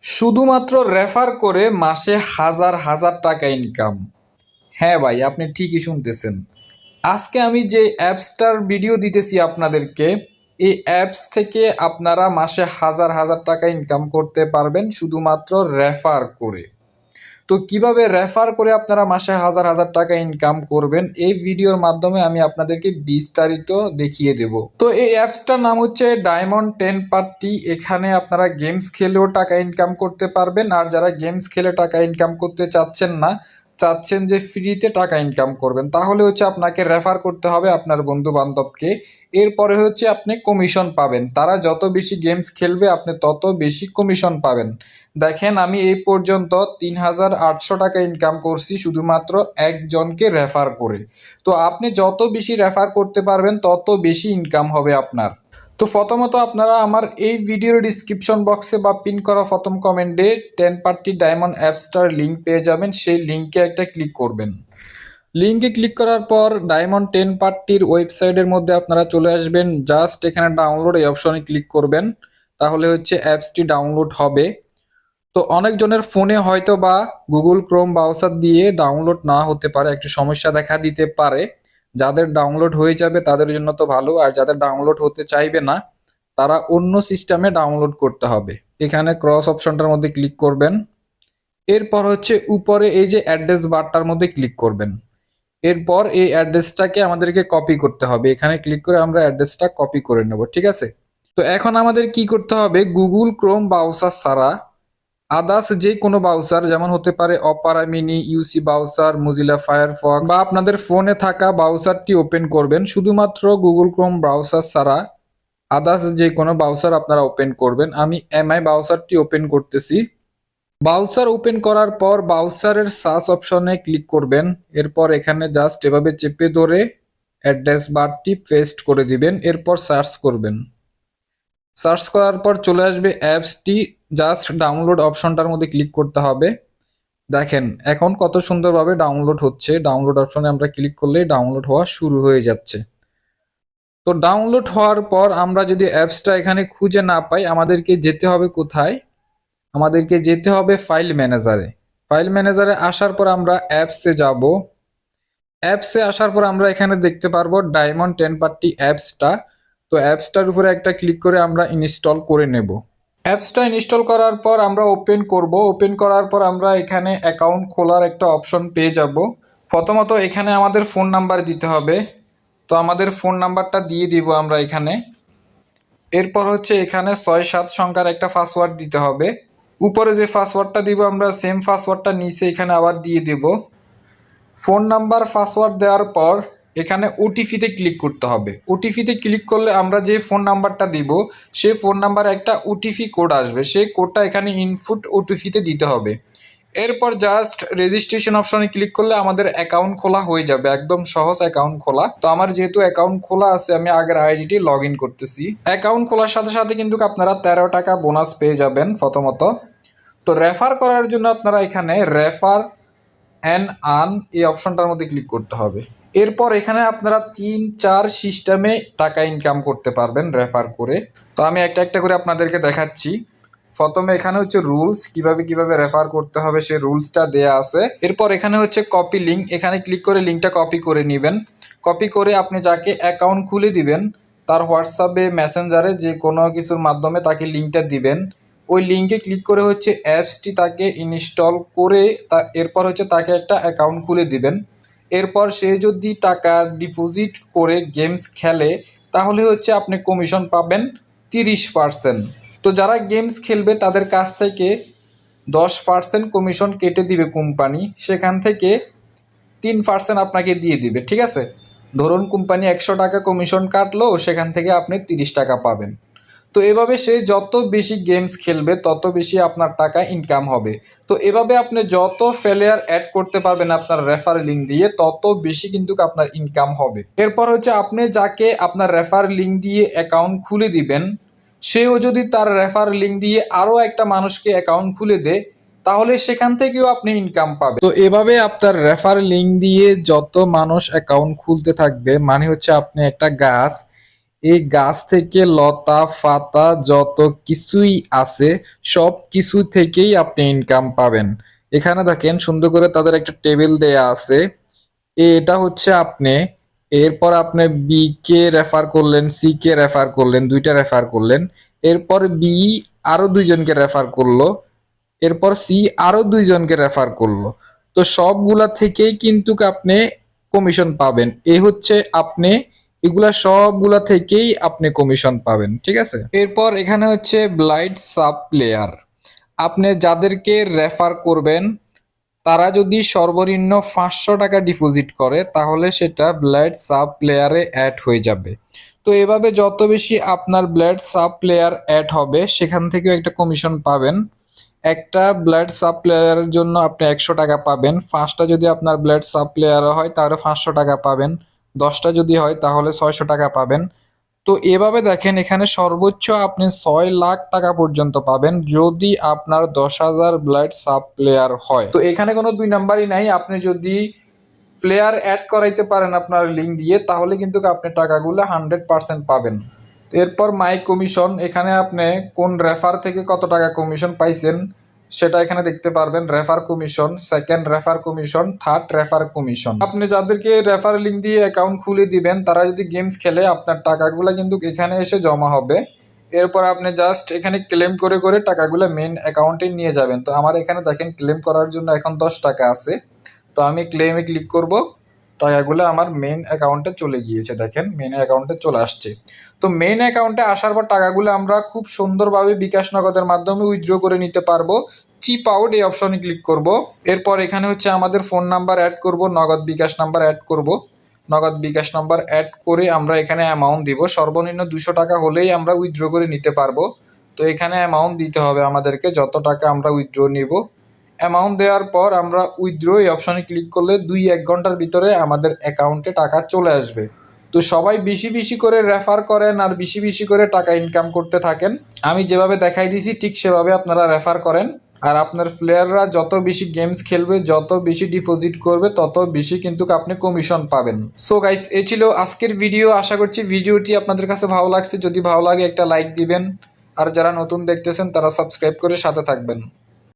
শুধুমাত্র রেফার করে মাসে হাজার হাজার টাকা ইনকাম। হ্যাঁ ভাই, আপনি ঠিকই শুনতেছেন। আজকে আমি যে অ্যাপসটার ভিডিও দিতেছি আপনাদেরকে, এই অ্যাপস থেকে আপনারা মাসে হাজার হাজার টাকা ইনকাম করতে পারবেন শুধুমাত্র রেফার করে। তো কিভাবে রেফার করে আপনারা মাসে হাজার হাজার টাকা ইনকাম করবেন, এই ভিডিওর মাধ্যমে আমি আপনাদেরকে বিস্তারিত দেখিয়ে দেব। তো এই অ্যাপসটার নাম হচ্ছে ডায়মন্ড 10 পার্টি। এখানে আপনারা গেমস খেলেও টাকা ইনকাম করতে পারবেন, আর যারা গেমস খেলে টাকা ইনকাম করতে চাচ্ছেন না, চাচ্ছেন যে ফ্রিতে টাকা ইনকাম করবেন, তাহলে হচ্ছে আপনাকে রেফার করতে হবে আপনার বন্ধু বান্ধবকে। এরপরে হচ্ছে আপনি কমিশন পাবেন। তারা যত বেশি গেমস খেলবে আপনি তত বেশি কমিশন পাবেন। দেখেন, আমি এই পর্যন্ত ৩,৮০০ টাকা ইনকাম করছি শুধুমাত্র একজনকে রেফার করে। তো আপনি যত বেশি রেফার করতে পারবেন তত বেশি ইনকাম হবে আপনার। তো প্রথমত আপনারা আমার এই ভিডিওর ডিসক্রিপশন বক্সে বা পিন করা প্রথম কমেন্টে 10 পার্টি ডায়মন্ড অ্যাপসটার লিঙ্ক পেয়ে যাবেন। সেই লিঙ্কে একটা ক্লিক করবেন। লিঙ্কে ক্লিক করার পর ডায়মন্ড 10 পার্টির ওয়েবসাইটের মধ্যে আপনারা চলে আসবেন। জাস্ট এখানে ডাউনলোড এই অপশনে ক্লিক করবেন, তাহলে হচ্ছে অ্যাপসটি ডাউনলোড হবে। তো অনেকজনের ফোনে হয়তো বা গুগল ক্রোম ব্রাউজার দিয়ে ডাউনলোড না হতে পারে, একটু সমস্যা দেখা দিতে পারে। যাদের ডাউনলোড হয়ে যাবে তাদের জন্য তো ভালো, আর যাদের ডাউনলোড হতে চাইবে না তারা অন্য সিস্টেমে ডাউনলোড করতে হবে। এখানে ক্রস অপশনটার মধ্যে ক্লিক করবেন। এরপর হচ্ছে উপরে এই যে অ্যাড্রেস বারটার মধ্যে ক্লিক করবেন। এরপর এই অ্যাড্রেসটাকে আমাদেরকে কপি করতে হবে। এখানে ক্লিক করে আমরা অ্যাড্রেসটা কপি করে নেব, ঠিক আছে। তো এখন আমাদের কি করতে হবে, গুগল ক্রোম ব্রাউজার ছাড়া আদার্স যে কোনো ব্রাউজার, যেমন হতে পারে Opera mini, UC browser, Mozilla Firefox, বা আপনাদের ফোনে থাকা ব্রাউজারটি ওপেন করবেন। শুধুমাত্র গুগল ক্রোম ব্রাউজার ছাড়া আদার্স যে কোনো ব্রাউজার আপনারা ওপেন করবেন। আমি এমআই ব্রাউজারটি ওপেন করতেছি। ব্রাউজার ওপেন করার পর ব্রাউজারের সার্চ অপশনে ক্লিক করবেন। এরপর এখানে জাস্ট এভাবে চেপে ধরে অ্যাড্রেস বারটি পেস্ট করে দিবেন। এরপর সার্চ করবেন। সার্চ করার পর চলে আসবে অ্যাপসটি। জাস্ট ডাউনলোড অপশনটার মধ্যে ক্লিক করতে হবে। দেখেন এখন কত সুন্দরভাবে ডাউনলোড হচ্ছে। ডাউনলোড অপশনে আমরা ক্লিক করলেই ডাউনলোড হওয়া শুরু হয়ে যাচ্ছে। তো ডাউনলোড হওয়ার পর আমরা যদি অ্যাপসটা এখানে খুঁজে না পাই, আমাদেরকে যেতে হবে কোথায়, আমাদেরকে যেতে হবে ফাইল ম্যানেজারে। ফাইল ম্যানেজারে আসার পর আমরা অ্যাপসে যাব। অ্যাপসে আসার পর আমরা এখানে দেখতে পারবো ডায়মন্ড 10 পার্টি অ্যাপসটা। তো অ্যাপসটার উপরে একটা ক্লিক করে আমরা ইনস্টল করে নেব। অ্যাপসটা ইনস্টল করার পর আমরা ওপেন করব। ওপেন করার পর আমরা এখানে অ্যাকাউন্ট খোলার একটা অপশন পেয়ে যাব। প্রথমত এখানে আমাদের ফোন নাম্বার দিতে হবে। তো আমাদের ফোন নাম্বারটা দিয়ে দিব আমরা এখানে। এরপর হচ্ছে এখানে ৬-৭ সংখ্যার একটা পাসওয়ার্ড দিতে হবে। উপরে যে পাসওয়ার্ডটা দিব আমরা সেম পাসওয়ার্ডটা নিচে এখানে আবার দিয়ে দেব। ফোন নাম্বার পাসওয়ার্ড দেওয়ার পর এখানে ওটিপিতে ক্লিক করতে হবে। ওটিপিতে ক্লিক করলে আমরা যে ফোন নাম্বারটা দিব সেই ফোন নাম্বারে একটা ওটিপি কোড আসবে। সেই কোডটা এখানে ইনপুট ওটিপিতে দিতে হবে। এরপর জাস্ট রেজিস্ট্রেশন অপশনে ক্লিক করলে আমাদের অ্যাকাউন্ট খোলা হয়ে যাবে। একদম সহজ অ্যাকাউন্ট খোলা। তো আমার যেহেতু অ্যাকাউন্ট খোলা আছে, আমি আগের আইডিটি লগ ইন করতেছি। অ্যাকাউন্ট খোলার সাথে সাথে কিন্তু আপনারা 13 টাকা বোনাস পেয়ে যাবেন প্রথমত। তো রেফার করার জন্য আপনারা এখানে রেফার অ্যান্ড আর্ন এই অপশনটার মধ্যে ক্লিক করতে হবে। এরপর এখানে আপনারা 3-4 সিস্টেমে টাকা ইনকাম করতে পারবেন রেফার করে। তো আমি একটা একটা করে আপনাদেরকে দেখাচ্ছি। প্রথমে এখানে হচ্ছে রুলস, কিভাবে রেফার করতে হবে সেই রুলসটা দেয়া আছে। এরপর এখানে হচ্ছে কপি লিঙ্ক, এখানে ক্লিক করে লিঙ্কটা কপি করে নেবেন। কপি করে আপনি যাকে অ্যাকাউন্ট খুলে দিবেন তার হোয়াটসঅ্যাপে, মেসেঞ্জারে যে কোনো কিছুর মাধ্যমে তাকে লিঙ্কটা দিবেন। ওই লিঙ্কে ক্লিক করে হচ্ছে অ্যাপসটি তাকে ইনস্টল করে এরপর হচ্ছে তাকে একটা অ্যাকাউন্ট খুলে দিবেন। এরপর সে যদি টাকা ডিপোজিট করে গেমস খেলে তাহলে হচ্ছে আপনি কমিশন পাবেন 30%। তো যারা গেমস খেলবে তাদের কাছ থেকে 10% কমিশন কেটে দিবে কোম্পানি, সেখান থেকে 3% আপনাকে দিয়ে দিবে, ঠিক আছে। ধরুন কোম্পানি 100 টাকা কমিশন কাটলো, সেখান থেকে আপনি 30 টাকা পাবেন। তো এভাবে সে যত বেশি গেমস খেলবে তত বেশি আপনার টাকা ইনকাম হবে। তো এভাবে আপনি যত প্লেয়ার অ্যাড করতে পারবেন আপনার রেফার লিঙ্ক দিয়ে তত বেশি কিন্তু আপনার ইনকাম হবে। এরপর হচ্ছে আপনি যাকে আপনার রেফার লিঙ্ক দিয়ে অ্যাকাউন্ট খুলে দিবেন সেও যদি তার রেফার লিঙ্ক দিয়ে আরও একটা মানুষকে অ্যাকাউন্ট খুলে দেয় তাহলে সেখান থেকেও আপনি ইনকাম পাবেন। তো এভাবে আপনার রেফার লিঙ্ক দিয়ে যত মানুষ অ্যাকাউন্ট খুলতে থাকবে, মানে হচ্ছে আপনি একটা গাছ, এই গাছ থেকে লতা পাতা যত কিছুই আছে সব কিছু থেকেই আপনি ইনকাম পাবেন। এখানে দেখেন সুন্দর করে তাদের একটা টেবিল দেয়া আছে। এটা হচ্ছে আপনি, এরপর আপনি বি কে রেফার করলেন, সি কে রেফার করলেন, দুইটা রেফার করলেন, এরপর বি আরো দুইজনকে রেফার করলো, এরপর সি আরো দুইজনকে রেফার করলো। তো সবগুলা থেকেই কিন্তু আপনি কমিশন পাবেন। এই হচ্ছে আপনি এগুলা সবগুলা থেকেই আপনি কমিশন পাবেন, ঠিক আছে। এরপর এখানে হচ্ছে ব্লাইন্ড সাব প্লেয়ার। আপনি যাদেরকে রেফার করবেন তারা যদি সর্বনিম্ন 500 টাকা ডিপোজিট করে তাহলে সেটা ব্লেড সাব প্লেয়ারে অ্যাড হয়ে যাবে। তো এভাবে যত বেশি আপনার ব্লেড সাব প্লেয়ার অ্যাড হবে সেখান থেকেও একটা কমিশন পাবেন। একটা ব্লেড সাব প্লেয়ারের জন্য আপনি 100 টাকা পাবেন। 5টা যদি আপনার ব্লেড সাব প্লেয়ার হয় তাহলে 500 টাকা পাবেন। 10টা যদি হয় তাহলে 600 টাকা পাবেন। তো এভাবে দেখেন এখানে সর্বোচ্চ আপনি 6 লাখ টাকা পর্যন্ত পাবেন যদি আপনার 10,000 ব্লাড সাব প্লেয়ার হয়। তো এখানে কোনো দুই নাম্বারই নাই। আপনি যদি প্লেয়ার অ্যাড করাইতে পারেন আপনার লিঙ্ক দিয়ে তাহলে কিন্তু আপনি টাকাগুলো 100% পাবেন। এরপর মাই কমিশন, এখানে আপনি কোন রেফার থেকে কত টাকা কমিশন পাইছেন সেটা এখানে দেখতে পারবেন। Refer commission, second refer commission, third refer commission. আপনি যাদেরকে রেফার লিঙ্ক দিয়ে অ্যাকাউন্ট খুলে দিবেন তারা যদি গেমস খেলে আপনার টাকাগুলো কিন্তু এখানে এসে জমা হবে। এরপর আপনি জাস্ট এখানে ক্লেম করে করে টাকাগুলো মেন অ্যাকাউন্টে নিয়ে যাবেন। তো আমার এখানে দেখেন ক্লেম করার জন্য এখন 10 টাকা আছে। তো আমি ক্লেমে ক্লিক করব, টাকাগুলো আমার মেন অ্যাকাউন্টে চলে গিয়েছে। দেখেন মেন অ্যাকাউন্টে চলে আসছে। তো মেন অ্যাকাউন্টে আসার পর টাকাগুলো আমরা খুব সুন্দরভাবে বিকাশ নগদের মাধ্যমে উইথড্র করে নিতে পারবো। চিপ আউট এই অপশনে ক্লিক করব। এরপর এখানে হচ্ছে আমাদের ফোন নাম্বার অ্যাড করব, নগদ বিকাশ নাম্বার অ্যাড করব। নগদ বিকাশ নাম্বার অ্যাড করে আমরা এখানে অ্যামাউন্ট দিব। সর্বনিম্ন 200 টাকা হলেই আমরা উইথড্র করে নিতে পারবো। তো এখানে অ্যামাউন্ট দিতে হবে আমাদেরকে যত টাকা আমরা উইথড্র নিব। অ্যামাউন্ট দেওয়ার পর আমরা উইথড্র এই অপশনে ক্লিক করলে 2-1 ঘন্টার ভিতরে আমাদের অ্যাকাউন্টে টাকা চলে আসবে। তো সবাই বেশি বেশি করে রেফার করেন আর বেশি বেশি করে টাকা ইনকাম করতে থাকেন। আমি যেভাবে দেখাই দিয়েছি ঠিক সেভাবে আপনারা রেফার করেন। আর আপনার প্লেয়াররা যত বেশি গেমস খেলবে, যত বেশি ডিপোজিট করবে তত বেশি কিন্তু আপনি কমিশন পাবেন। সো গাইস, এই ছিল আজকের ভিডিও। আশা করছি ভিডিওটি আপনাদের কাছে ভালো লাগছে। যদি ভালো লাগে একটা লাইক দিবেন আর যারা নতুন দেখতেছেন তারা সাবস্ক্রাইব করে সাথে থাকবেন।